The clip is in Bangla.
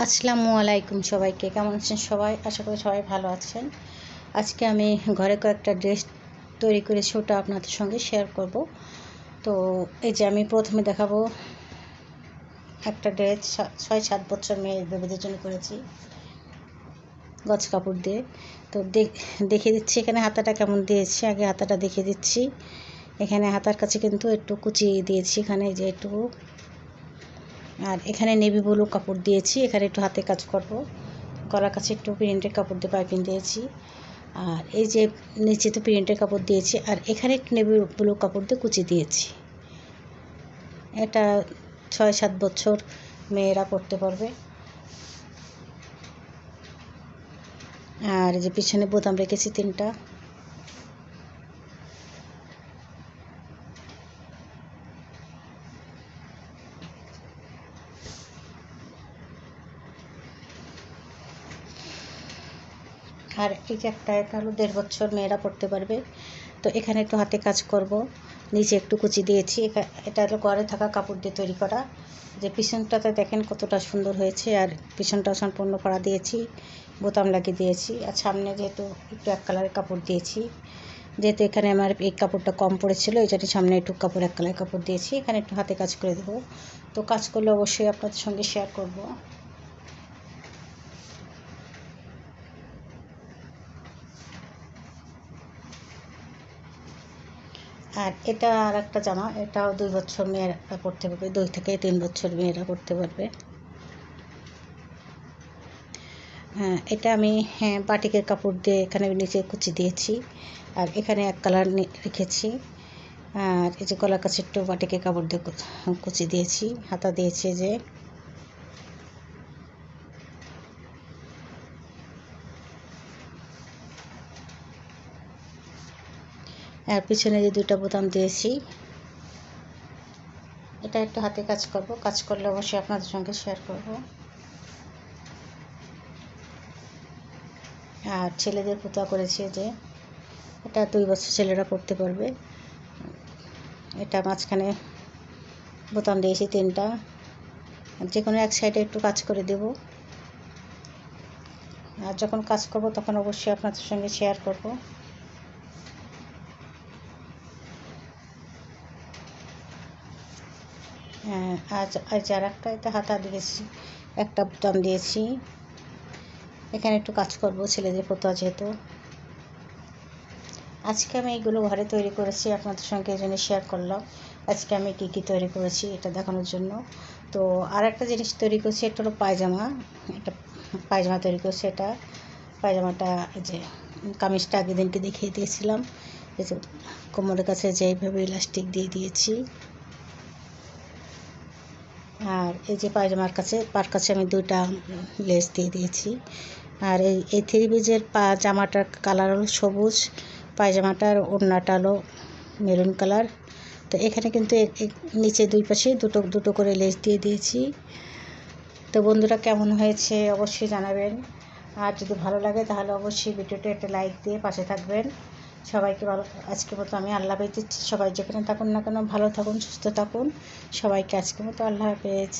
আসসালামু আলাইকুম সবাইকে, কেমন আছেন সবাই? আশা করি সবাই ভালো আছেন। আজকে আমি ঘরে কয়েকটা ড্রেস তৈরি করেছি, ওটা আপনাদের সঙ্গে শেয়ার করব। তো এই যে আমি প্রথমে দেখাবো একটা ড্রেস 6-7 বছর মেয়ের বেবিদের জন্য করেছি গজ কাপড় দিয়ে। তো দেখিয়ে দিচ্ছি এখানে হাতাটা কেমন দিয়েছি। আগে হাতাটা দেখিয়ে দিচ্ছি। এখানে হাতার কাছে কিন্তু একটু কুচি দিয়েছি, এখানে যে একটু, আর এখানে নেভি ব্লু কাপড় দিয়েছি। এখানে একটু হাতে কাজ করব, গলার কাছে একটু প্রিন্টের কাপড় দিয়ে পাইপিং দিয়েছি। আর এই যে নিচে তো প্রিন্টের কাপড় দিয়েছি, আর এখানে একটু নেভি ব্লু কাপড় দিয়ে কুচি দিয়েছি। এটা 6-7 বছর মেয়েরা করতে পারবে। আর যে পিছনে বোতাম রেখেছি 3টা। আর এই যে একটা, এটা হলো 1.5 বছর মেয়েরা পড়তে পারবে। তো এখানে একটু হাতে কাজ করব, নিচে একটু কুচি দিয়েছি। এটা হলো ঘরে থাকা কাপড় দিয়ে তৈরি করা। যে পিছনটাতে দেখেন কতটা সুন্দর হয়েছে, আর পিছনটা সম্পূর্ণ করা দিয়েছি, বোতাম লাগিয়ে দিয়েছি। আর সামনে যেহেতু একটু এক কালারের কাপড় দিয়েছি, যেহেতু এখানে আমার এই কাপড়টা কম পড়েছিল, এই জন্য সামনে একটু কাপড় এক কালারের কাপড় দিয়েছি। এখানে একটু হাতে কাজ করে দেবো। তো কাজ করলে অবশ্যই আপনাদের সঙ্গে শেয়ার করব। আর এটা আর একটা জামা, এটাও 2 বছর মেয়েরা পরতে পারবে, 2 থেকে 3 বছর মেয়েরা পরতে পারবে। হ্যাঁ, এটা আমি বাটিকের কাপড় দিয়ে এখানে নিচে কুচি দিয়েছি, আর এখানে এক কালার রেখেছি। আর এই যে গলার কাছে একটু বাটিকের কাপড় দিয়ে কুচি দিয়েছি, হাতা দিয়েছি যে। আর পিছনে যে 2টা বোতাম দিয়েছি। এটা একটু হাতে কাজ করব, কাজ করলে অবশ্যই আপনাদের সঙ্গে শেয়ার করব। আর ছেলেদের পুতা করেছি যে, এটা 2 বছর ছেলেরা পরতে পারবে। এটা মাঝখানে বোতাম দিয়েছি 3টা, যে কোনো এক সাইডে একটু কাজ করে দেব। আর যখন কাজ করব তখন অবশ্যই আপনাদের সঙ্গে শেয়ার করব। আর যার একটা এটা হাতা দিয়েছি, একটা বোতাম দিয়েছি। এখানে একটু কাজ করব ছেলেদের পোতা যেহেতু। আজকে আমি এইগুলো ঘরে তৈরি করেছি, আপনাদের সঙ্গে এই জন্য শেয়ার করলাম। আজকে আমি কী কী তৈরি করেছি এটা দেখানোর জন্য। তো আর একটা জিনিস তৈরি করেছি, এটা হলো পায়জামা। একটা পায়জামা তৈরি করেছি। এটা পায়জামাটা যে কামিজটা আগের দিনকে দেখিয়ে দিয়েছিলাম, এই যে কোমরের কাছে যেইভাবে ইলাস্টিক দিয়ে দিয়েছি। আর এই যে পায়জামার কাছে পার কাছে আমি 2টা লেস দিয়ে দিয়েছি। আর এই 3 পিসের জামাটার কালার হলো সবুজ, পায়জামাটার ওড়নাটা হলো মেরুন কালার। তো এখানে কিন্তু নিচে 2 পাশে দুটো দুটো করে লেস দিয়ে দিয়েছি। তো বন্ধুরা, কেমন হয়েছে অবশ্যই জানাবেন। আর যদি ভালো লাগে তাহলে অবশ্যই ভিডিওটা একটা লাইক দিয়ে পাশে থাকবেন। সবাইকে ভালো, আজকের মতো আমি আল্লাহ হাফেজ দিচ্ছি। সবাই যেখানে থাকুন না কেন ভালো থাকুন, সুস্থ থাকুন। সবাইকে আজকের মতো আল্লাহ হাফেজ।